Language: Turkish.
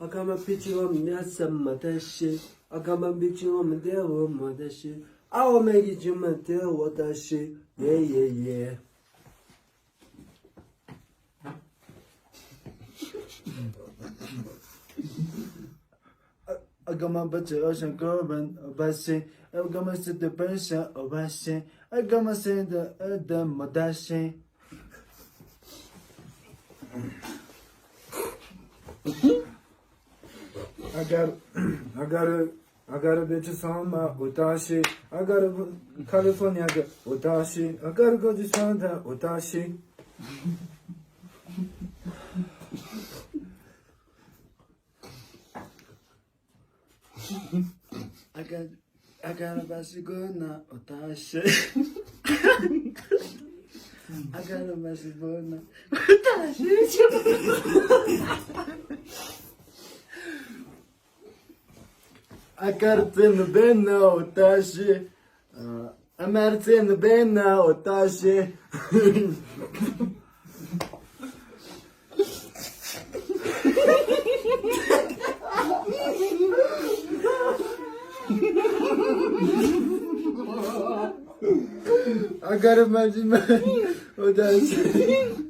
Akama pichi wa mnyasa matashi. Akama pichi wa mdewa matashi. Awa megi jumate watashi. Yeah, yeah, yeah. Agama bache ocean carbon obashi. Agama sit the pressure obashi. Agama say the madashi. I got a bitch samba utashi. I got a California utashi. I gotta go to Santa utashi. I got a basigona utashi. I got a basigona utashi. I got it in the bin now, Otashi. I'm at it in the bin now, Otashi. I got it, Otashi.